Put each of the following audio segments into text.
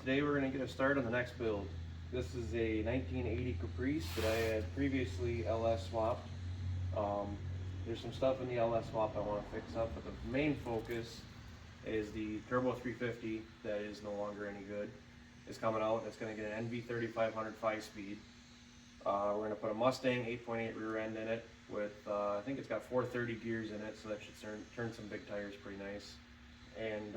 Today we're going to get a start on the next build. This is a 1980 Caprice that I had previously LS swapped. There's some stuff in the LS swap I want to fix up, but the main focus is the Turbo 350 that is no longer any good. It's coming out. It's going to get an NV 3500 5-speed. We're going to put a Mustang 8.8 rear end in it with, I think it's got 430 gears in it, so that should turn some big tires pretty nice. And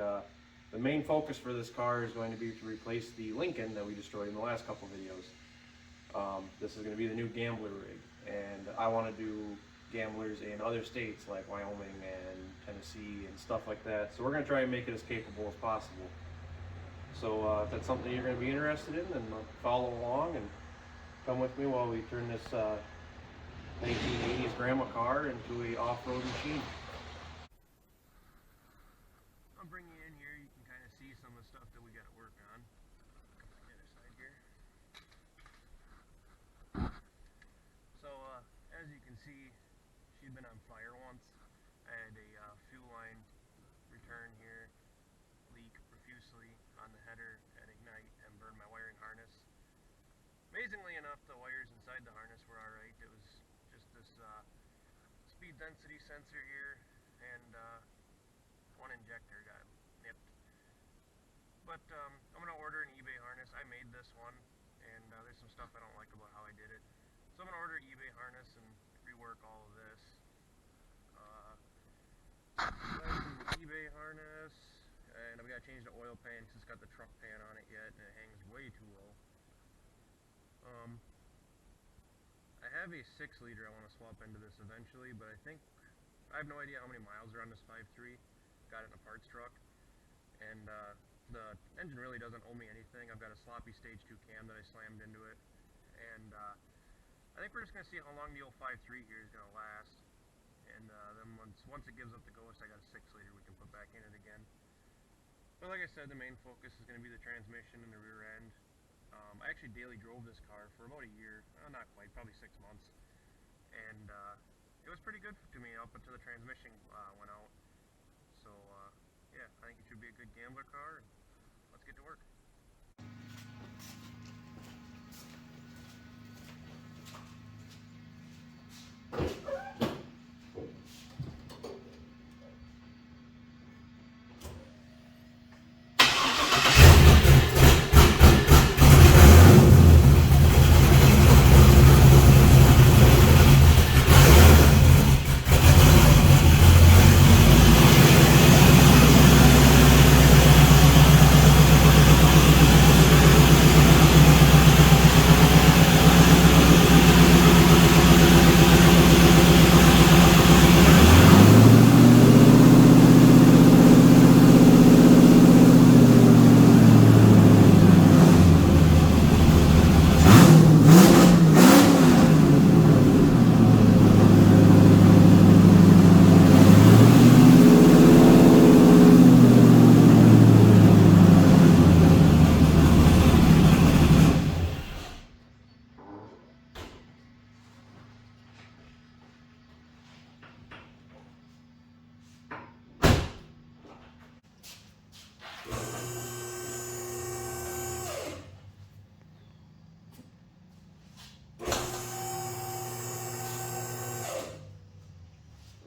the main focus for this car is going to be to replace the Lincoln that we destroyed in the last couple videos. This is going to be the new Gambler rig, and I want to do gamblers in other states like Wyoming and Tennessee and stuff like that. So we're going to try and make it as capable as possible. So if that's something you're going to be interested in, then follow along and come with me while we turn this 1980s grandma car into a off-road machine. I'll bring you in here. You can kind of see some of the stuff that we got to work on. Come on the other side here. So as you can see, she'd been on fire once. I had a fuel line return here leak profusely on the header at ignite and burn my wiring harness. Amazingly enough, the wires inside the harness were alright. It was just this speed density sensor here, and one injector got nipped. But I'm going to order an eBay harness. I made this one, and there's some stuff I don't like about how I did it. So I'm going to order an eBay harness and rework all of this. eBay harness, and I've got to change the oil pan because it's got the truck pan on it yet, and it hangs way too low. I have a 6-liter I want to swap into this eventually, but I have no idea how many miles are on this 5.3. Got it in a parts truck, and the engine really doesn't owe me anything. I've got a sloppy stage 2 cam that I slammed into it, and I think we're just going to see how long the old 5.3 here is going to last, and then once it gives up the ghost, I got a 6-liter we can put back in it again. But like I said, the main focus is going to be the transmission and the rear end. I actually daily drove this car for about a year, not quite, probably 6 months, and it was pretty good to me up until the transmission went out. So yeah, I think it should be a good gambler car, and let's get to work.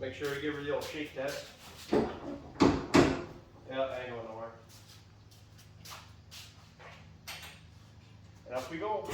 Make sure we give her the old shake test. Yeah, I ain't going nowhere. And up we go.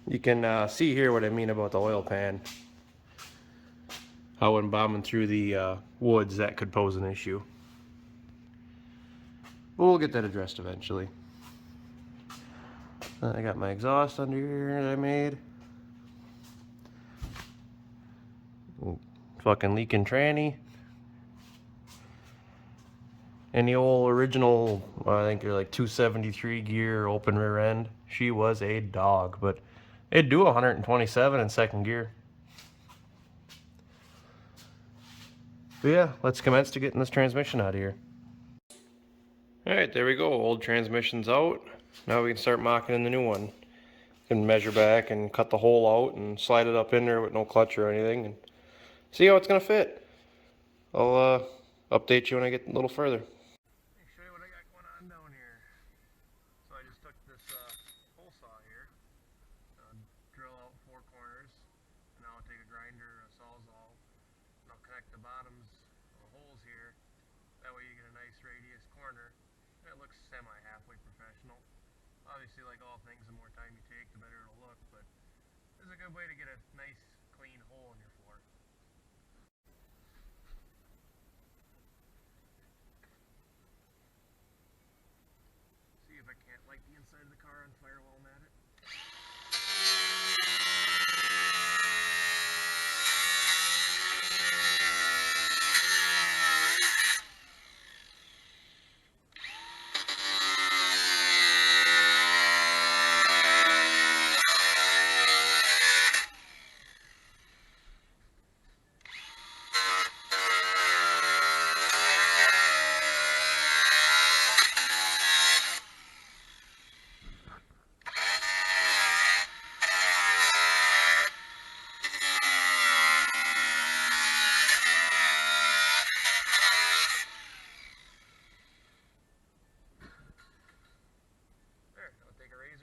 You can see here what I mean about the oil pan. How when bombing through the woods that could pose an issue. But we'll get that addressed eventually. I got my exhaust under here that I made. Fucking leaking tranny. And the old original, I think they're like 273 gear open rear end. She was a dog, but it'd do 127 in second gear. But yeah, let's commence to getting this transmission out of here. Alright, there we go. Old transmission's out. Now we can start mocking in the new one. Can measure back and cut the hole out and slide it up in there with no clutch or anything and see how it's gonna fit. I'll update you when I get a little further. Let me show you what I got going on down here. So I just took this hole saw here, drill out 4 corners, and now I'll take a grinder, a sawzall, and I'll connect the bottoms of the holes here. That way you get a nice radius corner. And it looks semi-halfway professional. Obviously, like all things, the more time you take, the better it'll look, but this is a good way to get a nice, clean hole in your floor. See if I can't light the inside of the car on fire while I'm at it.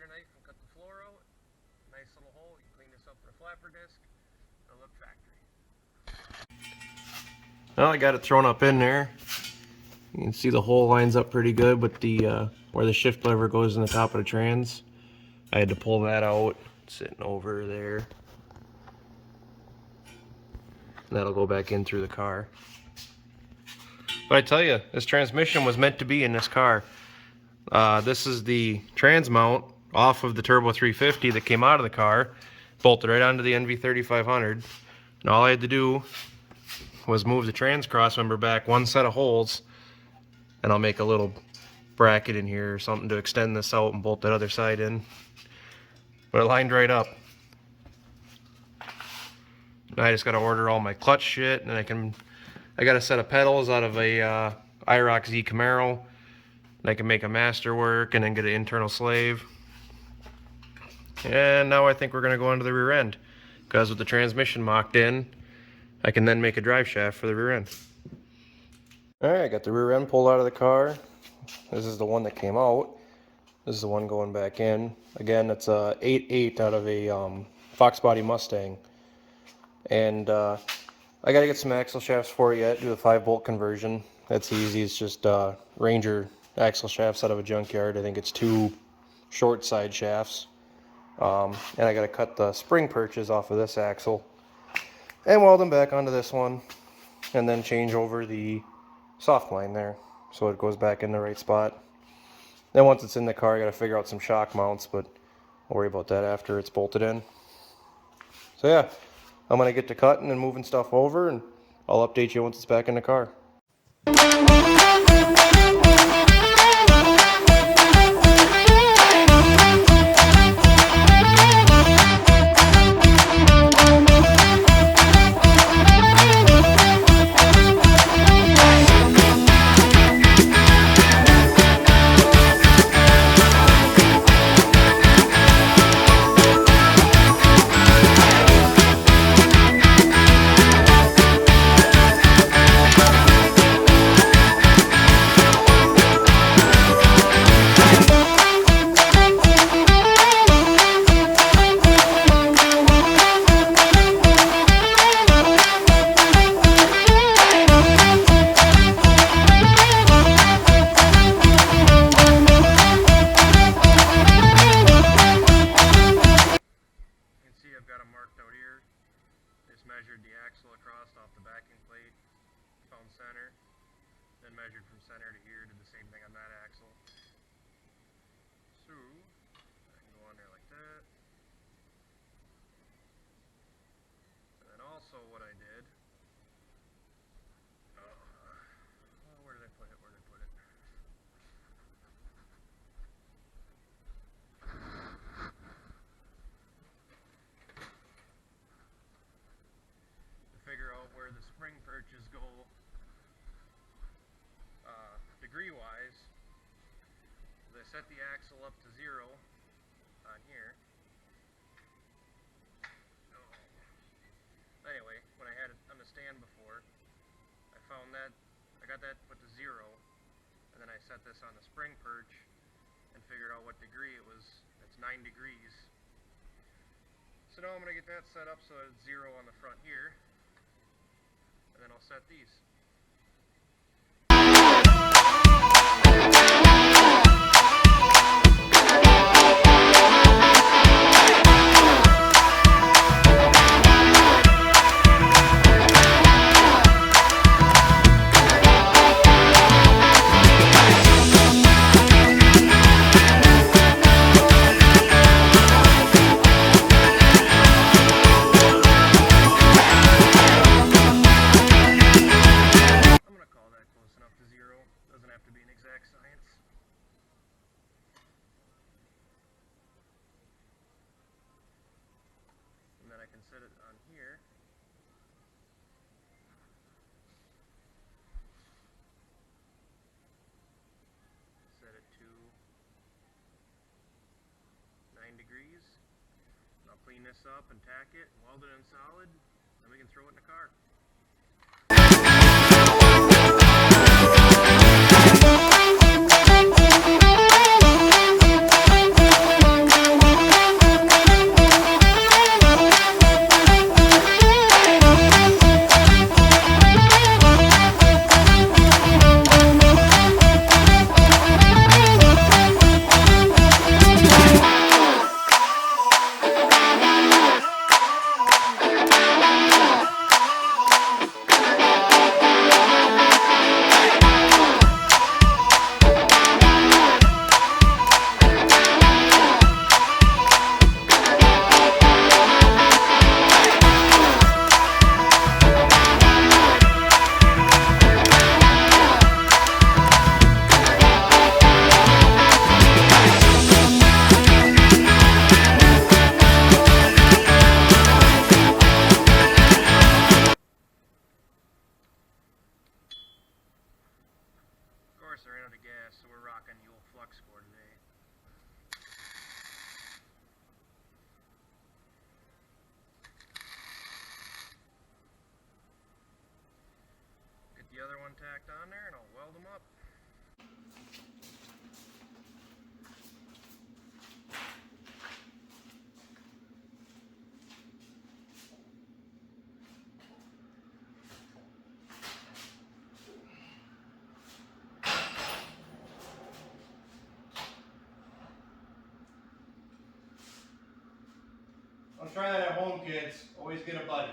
Knife and cut the floor out. Nice little hole. You can clean this up with a flapper disc. It'll look factory. Well, I got it thrown up in there. You can see the hole lines up pretty good with the where the shift lever goes in the top of the trans. I had to pull that out, sitting over there. And that'll go back in through the car. But I tell you, this transmission was meant to be in this car. This is the trans mount off of the Turbo 350 that came out of the car, bolted right onto the NV3500. And all I had to do was move the trans crossmember back 1 set of holes, and I'll make a little bracket in here or something to extend this out and bolt that other side in. But it lined right up. Now I just gotta order all my clutch shit, and I got a set of pedals out of a IROC Z Camaro, and I can make a master work and then get an internal slave. And now I think we're going to go onto the rear end, because with the transmission mocked in, I can then make a drive shaft for the rear end. Alright, I got the rear end pulled out of the car. This is the one that came out. This is the one going back in. Again, it's a 8.8 out of a Fox Body Mustang. And I got to get some axle shafts for it yet, do the 5-bolt conversion. That's easy, it's just Ranger axle shafts out of a junkyard. I think it's 2 short side shafts. And I got to cut the spring perches off of this axle and weld them back onto this one, and then change over the soft line there so it goes back in the right spot. Then once it's in the car, I got to figure out some shock mounts, but I'll worry about that after it's bolted in. So yeah, I'm going to get to cutting and moving stuff over, and I'll update you once it's back in the car. Measured the axle across off the backing plate, found center, then measured from center to here, did the same thing on that axle. So I can go on set the axle up to 0 on here. Oh. Anyway, when I had it on the stand before, I found that I got that put to 0, and then I set this on the spring perch and figured out what degree it was. It's 9 degrees. So now I'm going to get that set up so that it's 0 on the front here, and then I'll set these. And then I can set it on here. Set it to 9 degrees. And I'll clean this up and tack it, weld it in solid, and we can throw it in the car. I ran out of gas, so we're rocking the old flux core today. Get the other one tacked on there and I'll weld them up. Don't try that at home, kids. Always get a buddy.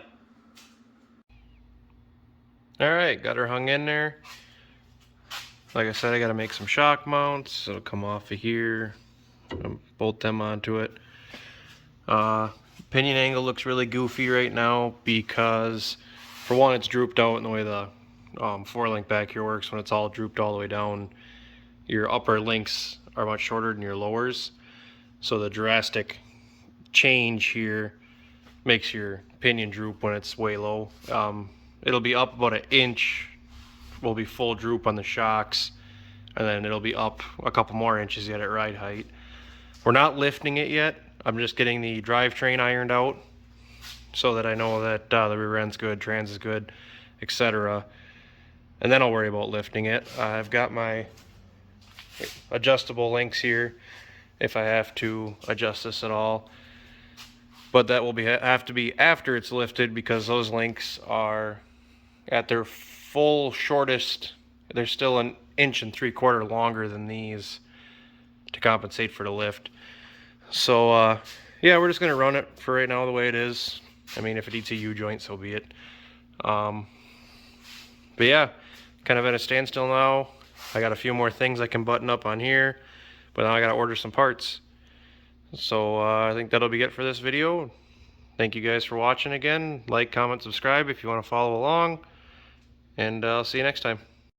Alright, got her hung in there. Like I said, I gotta make some shock mounts. It'll come off of here. Bolt them onto it. Pinion angle looks really goofy right now because, for one, it's drooped out in the way the 4-link back here works. When it's all drooped all the way down, your upper links are much shorter than your lowers. So the drastic change here makes your pinion droop when it's way low. It'll be up about 1 inch, will be full droop on the shocks, and then it'll be up a couple more inches yet at ride height. We're not lifting it yet. I'm just getting the drivetrain ironed out so that I know that the rear end's good, trans is good, etc. And then I'll worry about lifting it. I've got my adjustable links here if I have to adjust this at all. But that will have to be after it's lifted, because those links are at their full shortest. They're still 1 3/4 inches longer than these to compensate for the lift. So yeah, we're just gonna run it for right now the way it is. I mean, if it eats a U-joint, so be it. But yeah, kind of at a standstill now. I got a few more things I can button up on here, but now I gotta order some parts. So I think that'll be it for this video. Thank you guys for watching again. Like, comment, subscribe if you want to follow along, and I'll see you next time.